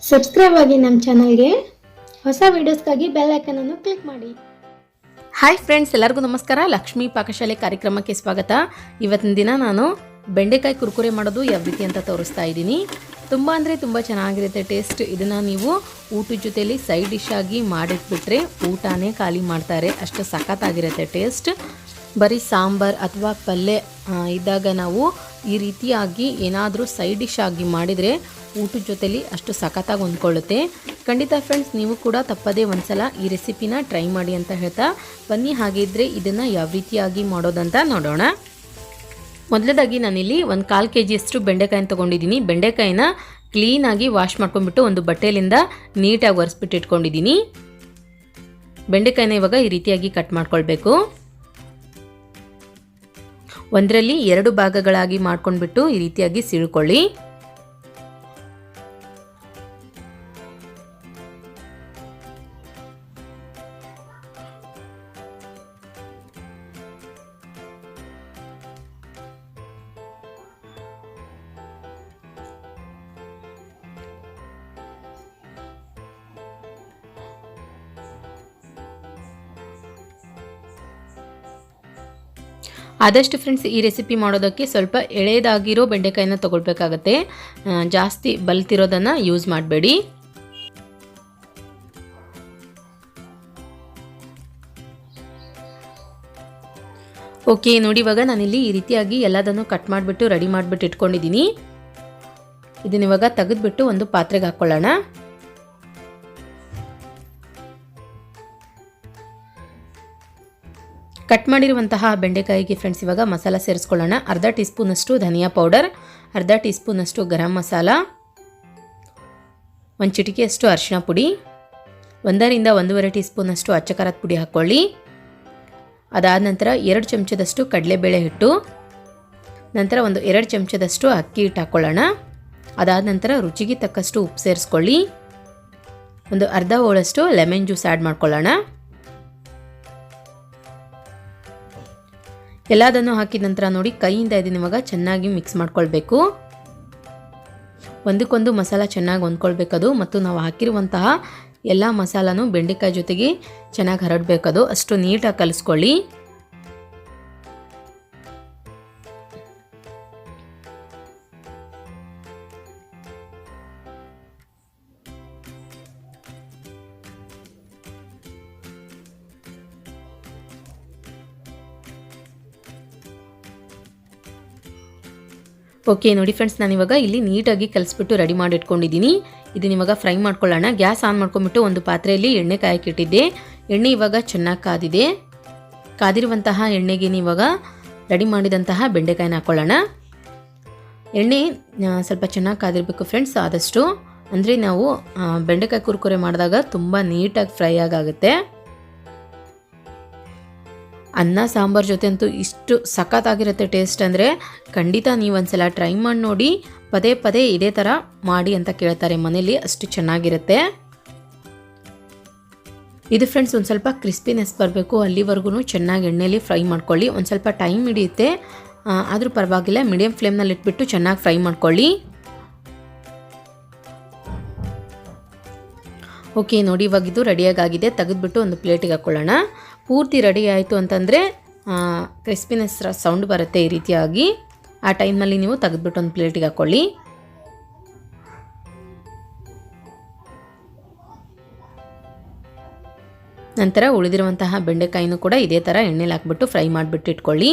Subscribe ಆಗಿ ನಮ್ಮ ಚಾನಲ್ಗೆ. ಹೊಸ ವಿಡಿಯೋಸ್ಗಾಗಿ ಬೆಲ್ ಐಕನ್ ಅನ್ನು ಕ್ಲಿಕ್ ಮಾಡಿ. ಹಾಯ್ ಫ್ರೆಂಡ್ಸ್, ಎಲ್ಲರಿಗೂ ನಮಸ್ಕಾರ. ಲಕ್ಷ್ಮಿ ಪಾಕಶಾಲೆ ಕಾರ್ಯಕ್ರಮಕ್ಕೆ ಸ್ವಾಗತ. ಇವತ್ತಿನ ದಿನ ನಾನು ಬೆಂಡೆಕಾಯಿ ಕುರ್ಕುರೆ ಮಾಡೋದು ಯಾವ ರೀತಿ ಅಂತ ತೋರಿಸ್ತಾ ಇದ್ದೀನಿ. ತುಂಬ ಅಂದರೆ ತುಂಬ ಚೆನ್ನಾಗಿರುತ್ತೆ ಟೇಸ್ಟ್. ಇದನ್ನು ನೀವು ಊಟದ ಜೊತೆಯಲ್ಲಿ ಸೈಡ್ ಡಿಶ್ ಆಗಿ ಮಾಡಿಟ್ಬಿಟ್ರೆ ಊಟನೇ ಖಾಲಿ ಮಾಡ್ತಾರೆ, ಅಷ್ಟು ಸಖತ್ತಾಗಿರುತ್ತೆ ಟೇಸ್ಟ್. ಬರೀ ಸಾಂಬಾರ್ ಅಥವಾ ಪಲ್ಯ ಇದ್ದಾಗ ನಾವು ಈ ರೀತಿಯಾಗಿ ಏನಾದರೂ ಸೈಡ್ ಡಿಶ್ ಆಗಿ ಮಾಡಿದರೆ ಊಟದ ಜೊತೆಲಿ ಅಷ್ಟು ಸಖತ್ತಾಗಿ ಹೊಂದ್ಕೊಳ್ಳುತ್ತೆ. ಖಂಡಿತ ಫ್ರೆಂಡ್ಸ್, ನೀವು ಕೂಡ ತಪ್ಪದೇ ಒಂದ್ಸಲ ಈ ರೆಸಿಪಿನ ಟ್ರೈ ಮಾಡಿ ಅಂತ ಹೇಳ್ತಾ ಬನ್ನಿ. ಹಾಗಿದ್ರೆ ಇದನ್ನು ಯಾವ ರೀತಿಯಾಗಿ ಮಾಡೋದಂತ ನೋಡೋಣ. ಮೊದಲದಾಗಿ ನಾನಿಲ್ಲಿ ಒಂದು 1/4 kg ಬೆಂಡೆಕಾಯಿನ ತೊಗೊಂಡಿದ್ದೀನಿ. ಬೆಂಡೆಕಾಯಿನ ಕ್ಲೀನಾಗಿ ವಾಶ್ ಮಾಡ್ಕೊಂಡ್ಬಿಟ್ಟು ಒಂದು ಬಟ್ಟೆಲಿಂದ ನೀಟಾಗಿ ಒರೆಸ್ಬಿಟ್ಟು ಇಟ್ಕೊಂಡಿದ್ದೀನಿ. ಬೆಂಡೆಕಾಯಿನ ಇವಾಗ ಈ ರೀತಿಯಾಗಿ ಕಟ್ ಮಾಡ್ಕೊಳ್ಬೇಕು. ಒಂದರಲ್ಲಿ 2 ಭಾಗಗಳಾಗಿ ಮಾಡ್ಕೊಂಡ್ಬಿಟ್ಟು ಈ ರೀತಿಯಾಗಿ ಸೀಳ್ಕೊಳ್ಳಿ. ಆದಷ್ಟು ಫ್ರೆಂಡ್ಸ್ ಈ ರೆಸಿಪಿ ಮಾಡೋದಕ್ಕೆ ಸ್ವಲ್ಪ ಎಳೆದಾಗಿರೋ ಬೆಂಡೆಕಾಯಿನ ತೊಗೊಳ್ಬೇಕಾಗತ್ತೆ. ಜಾಸ್ತಿ ಬಲ್ತಿರೋದನ್ನು ಯೂಸ್ ಮಾಡಬೇಡಿ. ಓಕೆ ನೋಡಿ, ಇವಾಗ ನಾನಿಲ್ಲಿ ಈ ರೀತಿಯಾಗಿ ಎಲ್ಲದನ್ನು ಕಟ್ ಮಾಡಿಬಿಟ್ಟು ರೆಡಿ ಮಾಡಿಬಿಟ್ಟು ಇಟ್ಕೊಂಡಿದ್ದೀನಿ. ಇದನ್ನಿವಾಗ ತೆಗೆದುಬಿಟ್ಟು ಒಂದು ಪಾತ್ರೆಗೆ ಹಾಕ್ಕೊಳ್ಳೋಣ. ಕಟ್ ಮಾಡಿರುವಂತಹ ಬೆಂಡೆಕಾಯಿಗೆ ಫ್ರೆಂಡ್ಸ್ ಇವಾಗ ಮಸಾಲ ಸೇರಿಸ್ಕೊಳ್ಳೋಣ. ಅರ್ಧ ಟೀ ಸ್ಪೂನಷ್ಟು ಧನಿಯಾ ಪೌಡರ್, ಅರ್ಧ ಟೀ ಸ್ಪೂನಷ್ಟು ಗರಂ ಮಸಾಲ, 1 ಚಿಟಿಕೆಯಷ್ಟು ಅರಿಶಿಣ ಪುಡಿ, 1 ರಿಂದ 1.5 ಟೀ ಸ್ಪೂನಷ್ಟು ಅಚ್ಚ ಖಾರದ ಪುಡಿ ಹಾಕ್ಕೊಳ್ಳಿ. ಅದಾದ ನಂತರ 2 ಚಮಚದಷ್ಟು ಕಡಲೆಬೇಳೆ ಹಿಟ್ಟು, ನಂತರ ಒಂದು 2 ಚಮಚದಷ್ಟು ಅಕ್ಕಿ ಹಿಟ್ಟು ಹಾಕ್ಕೊಳ್ಳೋಣ. ಅದಾದ ನಂತರ ರುಚಿಗೆ ತಕ್ಕಷ್ಟು ಉಪ್ಪು ಸೇರಿಸ್ಕೊಳ್ಳಿ. ಒಂದು ಅರ್ಧ ಹೋಳಷ್ಟು ಲೆಮನ್ ಜ್ಯೂಸ್ ಆ್ಯಡ್ ಮಾಡ್ಕೊಳ್ಳೋಣ. ಎಲ್ಲದನ್ನು ಹಾಕಿದ ನಂತರ ನೋಡಿ, ಕೈಯಿಂದ ಇದನ್ನ ಇವಾಗ ಚೆನ್ನಾಗಿ ಮಿಕ್ಸ್ ಮಾಡ್ಕೊಳ್ಬೇಕು. ಒಂದಕ್ಕೊಂದು ಮಸಾಲ ಚೆನ್ನಾಗಿ ಹೊಂದ್ಕೊಳ್ಬೇಕದು, ಮತ್ತು ನಾವು ಹಾಕಿರುವಂತಹ ಎಲ್ಲ ಮಸಾಲನೂ ಬೆಂಡೆಕಾಯಿ ಜೊತೆಗೆ ಚೆನ್ನಾಗಿ ಹರಡಬೇಕದು, ಅಷ್ಟು ನೀಟಾಗಿ ಕಲಿಸ್ಕೊಳ್ಳಿ. ಓಕೆ ನೋಡಿ ಫ್ರೆಂಡ್ಸ್, ನಾನಿವಾಗ ಇಲ್ಲಿ ನೀಟಾಗಿ ಕಲಿಸ್ಬಿಟ್ಟು ರೆಡಿ ಮಾಡಿ ಇಟ್ಕೊಂಡಿದ್ದೀನಿ. ಇದನ್ನ ಇವಾಗ ಫ್ರೈ ಮಾಡ್ಕೊಳ್ಳೋಣ. ಗ್ಯಾಸ್ ಆನ್ ಮಾಡ್ಕೊಂಡ್ಬಿಟ್ಟು ಒಂದು ಪಾತ್ರೆಯಲ್ಲಿ ಎಣ್ಣೆ ಕಾಯಕ್ಕೆ ಇಟ್ಟಿದ್ದೆ. ಎಣ್ಣೆ ಇವಾಗ ಚೆನ್ನಾಗಿ ಕಾದಿದೆ. ಕಾದಿರುವಂತಹ ಎಣ್ಣೆಗೆ ಇವಾಗ ರೆಡಿ ಮಾಡಿದಂತಹ ಬೆಂಡೆಕಾಯಿನ ಹಾಕ್ಕೊಳ್ಳೋಣ. ಎಣ್ಣೆ ಸ್ವಲ್ಪ ಚೆನ್ನಾಗಿ ಕಾದಿರಬೇಕು ಫ್ರೆಂಡ್ಸ್, ಆದಷ್ಟು. ಅಂದರೆ ನಾವು ಬೆಂಡೆಕಾಯಿ ಕುರ್ಕುರೆ ಮಾಡಿದಾಗ ತುಂಬ ನೀಟಾಗಿ ಫ್ರೈ ಆಗುತ್ತೆ. ಅನ್ನ ಸಾಂಬಾರು ಜೊತೆ ಅಂತೂ ಇಷ್ಟು ಸಖತ್ತಾಗಿರುತ್ತೆ ಟೇಸ್ಟ್, ಅಂದರೆ ಖಂಡಿತ ನೀವು ಒಂದ್ಸಲ ಟ್ರೈ ಮಾಡಿ ನೋಡಿ. ಪದೇ ಪದೇ ಇದೇ ಥರ ಮಾಡಿ ಅಂತ ಕೇಳ್ತಾರೆ ಮನೇಲಿ, ಅಷ್ಟು ಚೆನ್ನಾಗಿರುತ್ತೆ ಇದು ಫ್ರೆಂಡ್ಸ್. ಒಂದು ಸ್ವಲ್ಪ ಕ್ರಿಸ್ಪಿನೆಸ್ ಬರಬೇಕು, ಅಲ್ಲಿವರೆಗೂ ಚೆನ್ನಾಗಿ ಎಣ್ಣೆಯಲ್ಲಿ ಫ್ರೈ ಮಾಡ್ಕೊಳ್ಳಿ. ಒಂದು ಸ್ವಲ್ಪ ಟೈಮ್ ಹಿಡಿಯುತ್ತೆ, ಆದರೂ ಪರವಾಗಿಲ್ಲ. ಮೀಡಿಯಮ್ ಫ್ಲೇಮ್ನಲ್ಲಿ ಇಟ್ಬಿಟ್ಟು ಚೆನ್ನಾಗಿ ಫ್ರೈ ಮಾಡ್ಕೊಳ್ಳಿ. ಓಕೆ ನೋಡಿ, ಇವಾಗ ಇದು ರೆಡಿಯಾಗಿದೆ. ತೆಗೆದುಬಿಟ್ಟು ಒಂದು ಪ್ಲೇಟಿಗೆ ಹಾಕ್ಕೊಳ್ಳೋಣ. ಪೂರ್ತಿ ರೆಡಿ ಆಯಿತು ಅಂತಂದರೆ ಕ್ರಿಸ್ಪಿನೆಸ್ ಸೌಂಡ್ ಬರುತ್ತೆ ಈ ರೀತಿಯಾಗಿ. ಆ ಟೈಮಲ್ಲಿ ನೀವು ತೆಗೆದುಬಿಟ್ಟು ಒಂದು ಪ್ಲೇಟಿಗೆ ಹಾಕ್ಕೊಳ್ಳಿ. ನಂತರ ಉಳಿದಿರುವಂತಹ ಬೆಂಡೆಕಾಯಿನೂ ಕೂಡ ಇದೇ ಥರ ಎಣ್ಣೆಲಿ ಹಾಕ್ಬಿಟ್ಟು ಫ್ರೈ ಮಾಡಿಬಿಟ್ಟು ಇಟ್ಕೊಳ್ಳಿ.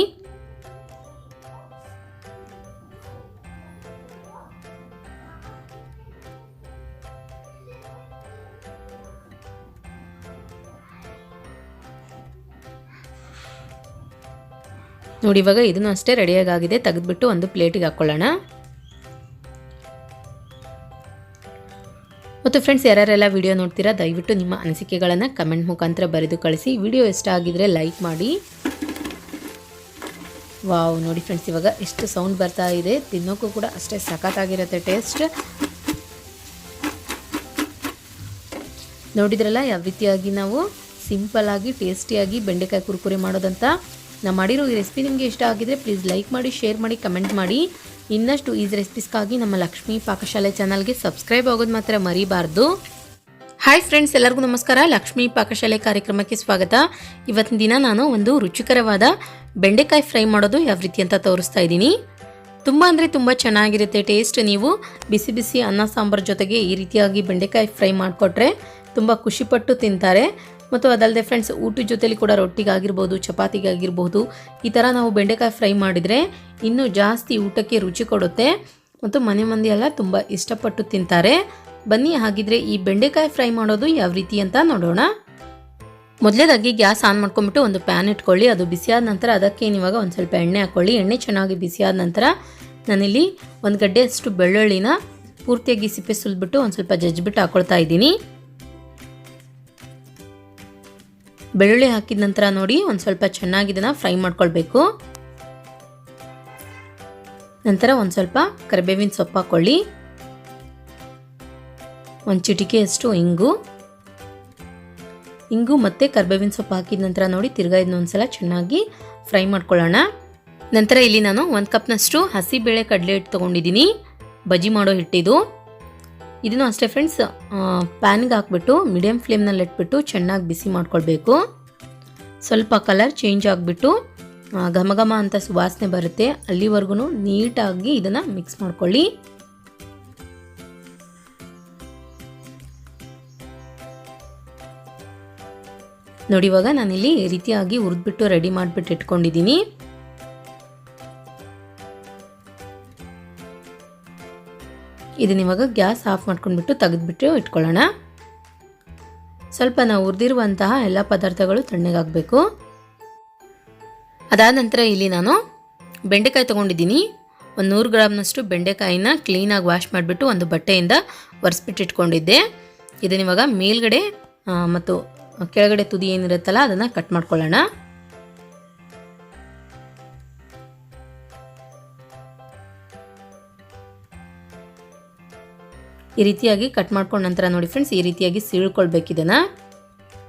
ನೋಡಿ, ಇವಾಗ ಇದನ್ನು ಅಷ್ಟೇ ರೆಡಿಯಾಗಿದೆ. ತೆಗೆದುಬಿಟ್ಟು ಒಂದು ಪ್ಲೇಟಿಗೆ ಹಾಕ್ಕೊಳ್ಳೋಣ. ಮತ್ತು ಫ್ರೆಂಡ್ಸ್, ಯಾರ್ಯಾರೆಲ್ಲ ವಿಡಿಯೋ ನೋಡ್ತೀರಾ ದಯವಿಟ್ಟು ನಿಮ್ಮ ಅನಿಸಿಕೆಗಳನ್ನು ಕಮೆಂಟ್ ಮುಖಾಂತರ ಬರೆದು ಕಳಿಸಿ. ವಿಡಿಯೋ ಇಷ್ಟ ಆಗಿದ್ರೆ ಲೈಕ್ ಮಾಡಿ. ವಾವ್ ನೋಡಿ ಫ್ರೆಂಡ್ಸ್, ಇವಾಗ ಎಷ್ಟು ಸೌಂಡ್ ಬರ್ತಾ ಇದೆ. ತಿನ್ನೋಕ್ಕೂ ಕೂಡ ಅಷ್ಟೇ ಸಖತ್ತಾಗಿರುತ್ತೆ ಟೇಸ್ಟ್. ನೋಡಿದ್ರಲ್ಲ ಯಾವ ರೀತಿಯಾಗಿ ನಾವು ಸಿಂಪಲ್ಲಾಗಿ ಟೇಸ್ಟಿಯಾಗಿ ಬೆಂಡೆಕಾಯಿ ಕುರ್ಕುರೆ ಮಾಡೋದಂತ. ನಾನು ಮಾಡಿರೋ ಈ ರೆಸಿಪಿ ನಿಮಗೆ ಇಷ್ಟ ಆಗಿದ್ರೆ ಪ್ಲೀಸ್ ಲೈಕ್ ಮಾಡಿ, ಶೇರ್ ಮಾಡಿ, ಕಮೆಂಟ್ ಮಾಡಿ. ಇನ್ನಷ್ಟು ಈಸಿ ರೆಸಿಪೀಸ್ಗಾಗಿ ನಮ್ಮ ಲಕ್ಷ್ಮೀ ಪಾಕಶಾಲೆ ಚಾನಲ್ಗೆ ಸಬ್ಸ್ಕ್ರೈಬ್ ಆಗೋದು ಮಾತ್ರ ಮರಿಬಾರ್ದು. ಹಾಯ್ ಫ್ರೆಂಡ್ಸ್, ಎಲ್ಲರಿಗೂ ನಮಸ್ಕಾರ. ಲಕ್ಷ್ಮೀ ಪಾಕಶಾಲೆ ಕಾರ್ಯಕ್ರಮಕ್ಕೆ ಸ್ವಾಗತ. ಇವತ್ತಿನ ದಿನ ನಾನು ಒಂದು ರುಚಿಕರವಾದ ಬೆಂಡೆಕಾಯಿ ಫ್ರೈ ಮಾಡೋದು ಯಾವ ರೀತಿ ಅಂತ ತೋರಿಸ್ತಾ ಇದ್ದೀನಿ. ತುಂಬ ಅಂದರೆ ತುಂಬ ಚೆನ್ನಾಗಿರುತ್ತೆ ಟೇಸ್ಟ್. ನೀವು ಬಿಸಿ ಬಿಸಿ ಅನ್ನ ಸಾಂಬಾರು ಜೊತೆಗೆ ಈ ರೀತಿಯಾಗಿ ಬೆಂಡೆಕಾಯಿ ಫ್ರೈ ಮಾಡಿಕೊಟ್ರೆ ತುಂಬ ಖುಷಿಪಟ್ಟು ತಿಂತಾರೆ. ಮತ್ತು ಅದಲ್ಲದೆ ಫ್ರೆಂಡ್ಸ್, ಊಟದ ಜೊತೆಲಿ ಕೂಡ ರೊಟ್ಟಿಗಾಗಿರ್ಬೋದು, ಚಪಾತಿಗಾಗಿರ್ಬೋದು, ಈ ಥರ ನಾವು ಬೆಂಡೆಕಾಯಿ ಫ್ರೈ ಮಾಡಿದರೆ ಇನ್ನೂ ಜಾಸ್ತಿ ಊಟಕ್ಕೆ ರುಚಿ ಕೊಡುತ್ತೆ ಮತ್ತು ಮನೆ ಮಂದಿ ಎಲ್ಲ ತುಂಬ ಇಷ್ಟಪಟ್ಟು ತಿಂತಾರೆ. ಬನ್ನಿ ಹಾಗಿದ್ರೆ ಈ ಬೆಂಡೆಕಾಯಿ ಫ್ರೈ ಮಾಡೋದು ಯಾವ ರೀತಿ ಅಂತ ನೋಡೋಣ. ಮೊದಲೇದಾಗಿ ಗ್ಯಾಸ್ ಆನ್ ಮಾಡ್ಕೊಂಬಿಟ್ಟು ಒಂದು ಪ್ಯಾನ್ ಇಟ್ಕೊಳ್ಳಿ. ಅದು ಬಿಸಿಯಾದ ನಂತರ ಅದಕ್ಕೆ ಇವಾಗ ಒಂದು ಸ್ವಲ್ಪ ಎಣ್ಣೆ ಹಾಕ್ಕೊಳ್ಳಿ. ಎಣ್ಣೆ ಚೆನ್ನಾಗಿ ಬಿಸಿಯಾದ ನಂತರ ನಾನಿಲ್ಲಿ ಒಂದು ಗಡ್ಡೆಯಷ್ಟು ಬೆಳ್ಳುಳ್ಳಿನ ಪೂರ್ತಿಯಾಗಿ ಸಿಪ್ಪೆ ಸುಲಿದ್ಬಿಟ್ಟು ಒಂದು ಸ್ವಲ್ಪ ಜಜ್ಜಿಬಿಟ್ಟು ಹಾಕ್ಕೊಳ್ತಾ ಇದ್ದೀನಿ. ಬೆಳ್ಳುಳ್ಳಿ ಹಾಕಿದ ನಂತರ ನೋಡಿ ಒಂದು ಸ್ವಲ್ಪ ಚೆನ್ನಾಗಿ ಇದನ್ನು ಫ್ರೈ ಮಾಡ್ಕೊಳ್ಬೇಕು. ನಂತರ ಒಂದು ಸ್ವಲ್ಪ ಕರಿಬೇವಿನ ಸೊಪ್ಪು ಹಾಕ್ಕೊಳ್ಳಿ. ಒಂದು ಚಿಟಿಕೆಯಷ್ಟು ಇಂಗು ಮತ್ತು ಕರಿಬೇವಿನ ಸೊಪ್ಪು ಹಾಕಿದ ನಂತರ ನೋಡಿ ತಿರ್ಗಾ ಇದನ್ನ ಸಲ ಚೆನ್ನಾಗಿ ಫ್ರೈ ಮಾಡ್ಕೊಳ್ಳೋಣ. ನಂತರ ಇಲ್ಲಿ ನಾನು 1 ಕಪ್ನಷ್ಟು ಹಸಿಬೇಳೆ ಕಡಲೆ ಹಿಟ್ಟು ತೊಗೊಂಡಿದ್ದೀನಿ, ಬಜ್ಜಿ ಮಾಡೋ ಹಿಟ್ಟಿದು. ಇದನ್ನು ಅಷ್ಟೇ ಫ್ರೆಂಡ್ಸ್, ಪ್ಯಾನ್ಗೆ ಹಾಕ್ಬಿಟ್ಟು ಮೀಡಿಯಮ್ ಫ್ಲೇಮ್ನಲ್ಲಿ ಇಟ್ಬಿಟ್ಟು ಚೆನ್ನಾಗಿ ಬಿಸಿ ಮಾಡ್ಕೊಳ್ಬೇಕು. ಸ್ವಲ್ಪ ಕಲರ್ ಚೇಂಜ್ ಆಗಿಬಿಟ್ಟು ಘಮ ಘಮ ಅಂತ ಸುವಾಸನೆ ಬರುತ್ತೆ, ಅಲ್ಲಿವರೆಗೂ ನೀಟಾಗಿ ಇದನ್ನು ಮಿಕ್ಸ್ ಮಾಡ್ಕೊಳ್ಳಿ. ನೋಡಿ ಇವಾಗ ನಾನಿಲ್ಲಿ ಈ ರೀತಿಯಾಗಿ ಹುರಿದ್ಬಿಟ್ಟು ರೆಡಿ ಮಾಡಿಬಿಟ್ಟು ಇಟ್ಕೊಂಡಿದ್ದೀನಿ. ಇದನ್ನ ಇವಾಗ ಗ್ಯಾಸ್ ಆಫ್ ಮಾಡ್ಕೊಂಡ್ಬಿಟ್ಟು ತೆಗೆದ್ಬಿಟ್ಟು ಇಟ್ಕೊಳ್ಳೋಣ. ಸ್ವಲ್ಪ ನಾವು ಹುರಿದಿರುವಂತಹ ಎಲ್ಲ ಪದಾರ್ಥಗಳು ತಣ್ಣಗಾಗಬೇಕು. ಅದಾದ ನಂತರ ಇಲ್ಲಿ ನಾನು ಬೆಂಡೆಕಾಯಿ ತೊಗೊಂಡಿದ್ದೀನಿ. ಒಂದು 100 ಗ್ರಾಮ್ನಷ್ಟು ಬೆಂಡೆಕಾಯಿನ ಕ್ಲೀನಾಗಿ ವಾಶ್ ಮಾಡಿಬಿಟ್ಟು ಒಂದು ಬಟ್ಟೆಯಿಂದ ಒರೆಸ್ಬಿಟ್ಟು ಇಟ್ಕೊಂಡಿದ್ದೆ. ಇದನ್ನ ಇವಾಗ ಮೇಲ್ಗಡೆ ಮತ್ತು ಕೆಳಗಡೆ ತುದಿ ಏನಿರುತ್ತಲ್ಲ ಅದನ್ನು ಕಟ್ ಮಾಡ್ಕೊಳ್ಳೋಣ. ಈ ರೀತಿಯಾಗಿ ಕಟ್ ಮಾಡ್ಕೊಂಡ ನಂತರ ನೋಡಿ ಫ್ರೆಂಡ್ಸ್, ಈ ರೀತಿಯಾಗಿ ಸೀಳ್ಕೊಳ್ಬೇಕು. ಇದನ್ನು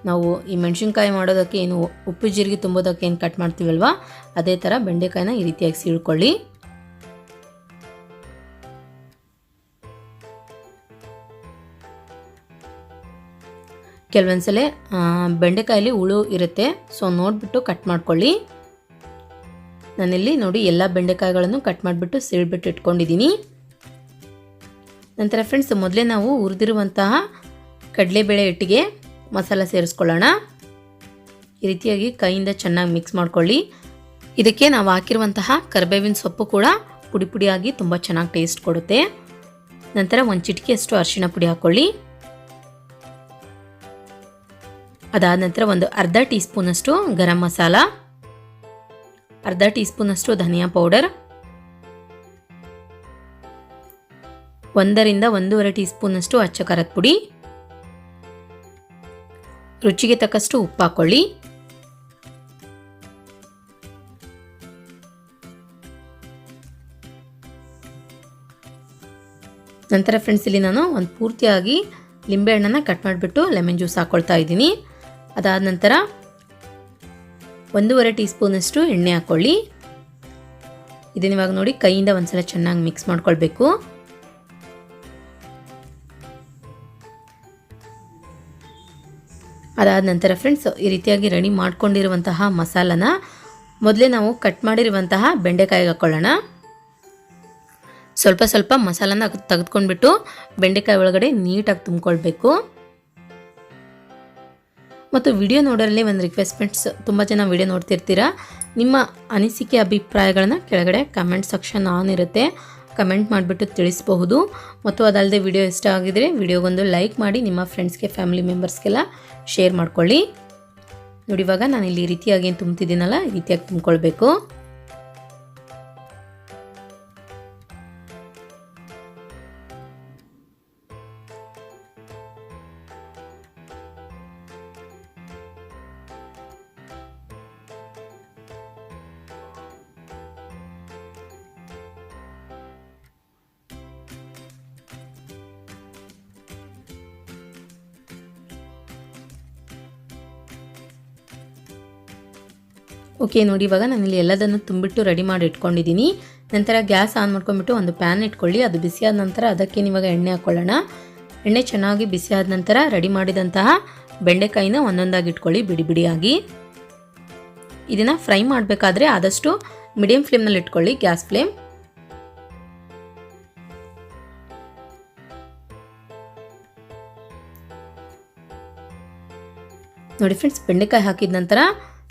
ನಾವು ಈ ಮೆಣಸಿನ್ಕಾಯಿ ಮಾಡೋದಕ್ಕೆ ಏನು ಉಪ್ಪು ಜೀರಿಗೆ ತುಂಬೋದಕ್ಕೆ ಏನು ಕಟ್ ಮಾಡ್ತೀವಲ್ವ, ಅದೇ ಥರ ಬೆಂಡೆಕಾಯಿನ ಈ ರೀತಿಯಾಗಿ ಸೀಳ್ಕೊಳ್ಳಿ. ಕೆಲವೊಂದ್ಸಲ ಬೆಂಡೆಕಾಯಲ್ಲಿ ಹುಳು ಇರುತ್ತೆ, ಸೊ ನೋಡಿಬಿಟ್ಟು ಕಟ್ ಮಾಡ್ಕೊಳ್ಳಿ. ನಾನಿಲ್ಲಿ ನೋಡಿ ಎಲ್ಲ ಬೆಂಡೆಕಾಯಿಗಳನ್ನು ಕಟ್ ಮಾಡಿಬಿಟ್ಟು ಸೀಳ್ಬಿಟ್ಟು ಇಟ್ಕೊಂಡಿದ್ದೀನಿ. ನಂತರ ಫ್ರೆಂಡ್ಸ್, ಮೊದಲೇ ನಾವು ಹುರಿದಿರುವಂತಹ ಕಡಲೆಬೇಳೆ ಹಿಟ್ಟಿಗೆ ಮಸಾಲ ಸೇರಿಸ್ಕೊಳ್ಳೋಣ. ಈ ರೀತಿಯಾಗಿ ಕೈಯಿಂದ ಚೆನ್ನಾಗಿ ಮಿಕ್ಸ್ ಮಾಡ್ಕೊಳ್ಳಿ. ಇದಕ್ಕೆ ನಾವು ಹಾಕಿರುವಂತಹ ಕರಿಬೇವಿನ ಸೊಪ್ಪು ಕೂಡ ಪುಡಿ ಪುಡಿಯಾಗಿ ತುಂಬ ಚೆನ್ನಾಗಿ ಟೇಸ್ಟ್ ಕೊಡುತ್ತೆ. ನಂತರ ಒಂದು ಚಿಟಿಕೆಯಷ್ಟು ಅರಿಶಿಣ ಪುಡಿ ಹಾಕ್ಕೊಳ್ಳಿ. ಅದಾದ ನಂತರ ಒಂದು ಅರ್ಧ ಟೀ ಸ್ಪೂನಷ್ಟು ಗರಂ ಮಸಾಲ, ಅರ್ಧ ಟೀ ಸ್ಪೂನಷ್ಟು ಧನಿಯಾ ಪೌಡರ್, 1 ರಿಂದ 1.5 ಟೀ ಸ್ಪೂನಷ್ಟು ಅಚ್ಚ ಖಾರದ ಪುಡಿ, ರುಚಿಗೆ ತಕ್ಕಷ್ಟು ಉಪ್ಪು ಹಾಕ್ಕೊಳ್ಳಿ. ನಂತರ ಫ್ರೆಂಡ್ಸ್, ಇಲ್ಲಿ ನಾನು ಒಂದು ಪೂರ್ತಿಯಾಗಿ ಲಿಂಬೆಹಣ್ಣನ್ನು ಕಟ್ ಮಾಡಿಬಿಟ್ಟು ಲೆಮನ್ ಜ್ಯೂಸ್ ಹಾಕ್ಕೊಳ್ತಾ ಇದ್ದೀನಿ. ಅದಾದ ನಂತರ 1.5 ಟೀ ಸ್ಪೂನಷ್ಟು ಎಣ್ಣೆ ಹಾಕ್ಕೊಳ್ಳಿ. ಇದನ್ನ ಇವಾಗ ನೋಡಿ ಕೈಯಿಂದ ಒಂದ್ಸಲ ಚೆನ್ನಾಗಿ ಮಿಕ್ಸ್ ಮಾಡ್ಕೊಳ್ಬೇಕು. ಅದಾದ ನಂತರ ಫ್ರೆಂಡ್ಸ್, ಈ ರೀತಿಯಾಗಿ ರೆಡಿ ಮಾಡ್ಕೊಂಡಿರುವಂತಹ ಮಸಾಲನ ಮೊದಲೇ ನಾವು ಕಟ್ ಮಾಡಿರುವಂತಹ ಬೆಂಡೆಕಾಯಿಗೆ ಹಾಕ್ಕೊಳ್ಳೋಣ. ಸ್ವಲ್ಪ ಸ್ವಲ್ಪ ಮಸಾಲನ ತೆಗೆದುಕೊಂಡ್ಬಿಟ್ಟು ಬೆಂಡೆಕಾಯಿ ಒಳಗಡೆ ನೀಟಾಗಿ ತುಂಬಿಕೊಳ್ಬೇಕು. ಮತ್ತು ವಿಡಿಯೋ ನೋಡೋರಲ್ಲಿ ಒಂದು ರಿಕ್ವೆಸ್ಟ್ ಫ್ರೆಂಡ್ಸ್, ತುಂಬ ಜನ ವಿಡಿಯೋ ನೋಡ್ತಿರ್ತೀರಾ, ನಿಮ್ಮ ಅನಿಸಿಕೆ ಅಭಿಪ್ರಾಯಗಳನ್ನ ಕೆಳಗಡೆ ಕಮೆಂಟ್ ಸೆಕ್ಷನ್ ಆನ್ ಇರುತ್ತೆ, ಕಮೆಂಟ್ ಮಾಡಿಬಿಟ್ಟು ತಿಳಿಸಬಹುದು. ಮತ್ತು ಅದಲ್ಲದೆ ವಿಡಿಯೋ ಇಷ್ಟ ಆಗಿದರೆ ವಿಡಿಯೋಗೊಂದು ಲೈಕ್ ಮಾಡಿ ನಿಮ್ಮ ಫ್ರೆಂಡ್ಸ್ಗೆ, ಫ್ಯಾಮಿಲಿ ಮೆಂಬರ್ಸ್ಗೆಲ್ಲ ಶೇರ್ ಮಾಡ್ಕೊಳ್ಳಿ. ನೋಡಿ ಇವಾಗ ನಾನು ಇಲ್ಲಿ ಈ ರೀತಿಯಾಗಿ ಏನು ತುಂಬ್ತಿದ್ದೀನಲ್ಲ, ಈ ರೀತಿಯಾಗಿ ತುಂಬಿಕೊಳ್ಬೇಕು. ಓಕೆ, ನೋಡಿ ಇವಾಗ ನಾನು ಇಲ್ಲಿ ಎಲ್ಲದನ್ನು ತುಂಬಿಟ್ಟು ರೆಡಿ ಮಾಡಿ ಇಟ್ಕೊಂಡಿದ್ದೀನಿ. ನಂತರ ಗ್ಯಾಸ್ ಆನ್ ಮಾಡ್ಕೊಂಡ್ಬಿಟ್ಟು ಒಂದು ಪ್ಯಾನ್ ಇಟ್ಕೊಳ್ಳಿ. ಅದು ಬಿಸಿಯಾದ ನಂತರ ಅದಕ್ಕೆ ಇವಾಗ ಎಣ್ಣೆ ಹಾಕ್ಕೊಳ್ಳೋಣ. ಎಣ್ಣೆ ಚೆನ್ನಾಗಿ ಬಿಸಿಯಾದ ನಂತರ ರೆಡಿ ಮಾಡಿದಂತಹ ಬೆಂಡೆಕಾಯಿನ ಒಂದೊಂದಾಗಿ ಇಟ್ಕೊಳ್ಳಿ ಬಿಡಿ ಬಿಡಿಯಾಗಿ. ಇದನ್ನು ಫ್ರೈ ಮಾಡಬೇಕಾದ್ರೆ ಆದಷ್ಟು ಮೀಡಿಯಂ ಫ್ಲೇಮ್ನಲ್ಲಿ ಇಟ್ಕೊಳ್ಳಿ, ಗ್ಯಾಸ್ ಫ್ಲೇಮ್. ನೋಡಿ ಫ್ರೆಂಡ್ಸ್, ಬೆಂಡೆಕಾಯಿ ಹಾಕಿದ ನಂತರ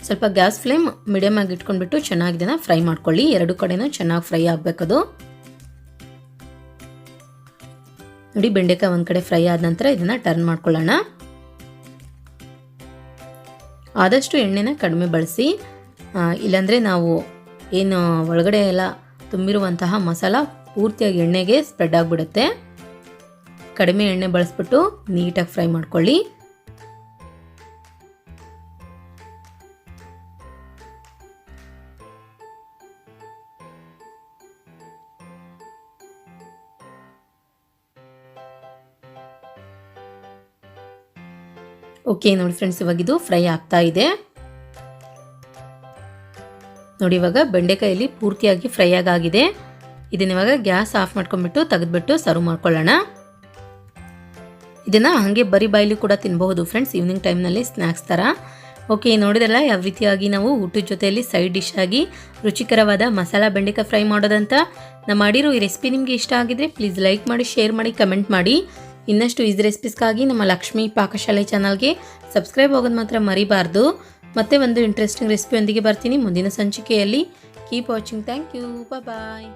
ಸ್ವಲ್ಪ ಗ್ಯಾಸ್ ಫ್ಲೇಮ್ ಮೀಡಿಯಮ್ ಆಗಿ ಇಟ್ಕೊಂಡ್ಬಿಟ್ಟು ಚೆನ್ನಾಗಿ ಇದನ್ನು ಫ್ರೈ ಮಾಡ್ಕೊಳ್ಳಿ. ಎರಡು ಕಡೆನೂ ಚೆನ್ನಾಗಿ ಫ್ರೈ ಆಗಬೇಕದು. ನೋಡಿ, ಬೆಂಡೆಕಾಯಿ ಒಂದು ಕಡೆ ಫ್ರೈ ಆದ ನಂತರ ಇದನ್ನು ಟರ್ನ್ ಮಾಡ್ಕೊಳ್ಳೋಣ. ಆದಷ್ಟು ಎಣ್ಣೆನ ಕಡಿಮೆ ಬಳಸಿ, ಇಲ್ಲಾಂದರೆ ನಾವು ಏನು ಒಳಗಡೆ ಎಲ್ಲ ತುಂಬಿರುವಂತಹ ಮಸಾಲ ಪೂರ್ತಿಯಾಗಿ ಎಣ್ಣೆಗೆ ಸ್ಪ್ರೆಡ್ ಆಗಿಬಿಡುತ್ತೆ. ಕಡಿಮೆ ಎಣ್ಣೆ ಬಳಸ್ಬಿಟ್ಟು ನೀಟಾಗಿ ಫ್ರೈ ಮಾಡ್ಕೊಳ್ಳಿ. ಓಕೆ ನೋಡಿ ಫ್ರೆಂಡ್ಸ್, ಇವಾಗ ಇದು ಫ್ರೈ ಆಗ್ತಾ ಇದೆ. ನೋಡಿ, ಇವಾಗ ಬೆಂಡೆಕಾಯಲ್ಲಿ ಪೂರ್ತಿಯಾಗಿ ಫ್ರೈ ಆಗಿದೆ. ಇದನ್ನ ಇವಾಗ ಗ್ಯಾಸ್ ಆಫ್ ಮಾಡ್ಕೊಂಡ್ಬಿಟ್ಟು ತೆಗೆದ್ಬಿಟ್ಟು ಸರ್ವ್ ಮಾಡ್ಕೊಳ್ಳೋಣ. ಇದನ್ನು ಹಾಗೆ ಬರೀ ಬಾಯಲ್ಲಿ ಕೂಡ ತಿನ್ನಬಹುದು ಫ್ರೆಂಡ್ಸ್, ಈವ್ನಿಂಗ್ ಟೈಮ್ನಲ್ಲಿ ಸ್ನ್ಯಾಕ್ಸ್ ಥರ. ಓಕೆ, ನೋಡಿದ್ರಲ್ಲ ಯಾವ ರೀತಿಯಾಗಿ ನಾವು ಊಟದ ಜೊತೆಯಲ್ಲಿ ಸೈಡ್ ಡಿಶ್ ಆಗಿ ರುಚಿಕರವಾದ ಮಸಾಲ ಬೆಂಡೆಕಾಯಿ ಫ್ರೈ ಮಾಡೋದಂತ. ನಾನು ಮಾಡಿರೋ ಈ ರೆಸಿಪಿ ನಿಮಗೆ ಇಷ್ಟ ಆಗಿದ್ರೆ ಪ್ಲೀಸ್ ಲೈಕ್ ಮಾಡಿ, ಶೇರ್ ಮಾಡಿ, ಕಮೆಂಟ್ ಮಾಡಿ. ಇನ್ನಷ್ಟು ಈಸಿ ರೆಸಿಪೀಸ್ಗಾಗಿ ನಮ್ಮ ಲಕ್ಷ್ಮಿ ಪಾಕಶಾಲೆ ಚಾನಲ್ಗೆ ಸಬ್ಸ್ಕ್ರೈಬ್ ಆಗೋದು ಮಾತ್ರ ಮರಿಬಾರ್ದು. ಮತ್ತೆ ಒಂದು ಇಂಟ್ರೆಸ್ಟಿಂಗ್ ರೆಸಿಪಿಯೊಂದಿಗೆ ಬರ್ತೀನಿ ಮುಂದಿನ ಸಂಚಿಕೆಯಲ್ಲಿ. Keep watching. Thank you. Bye.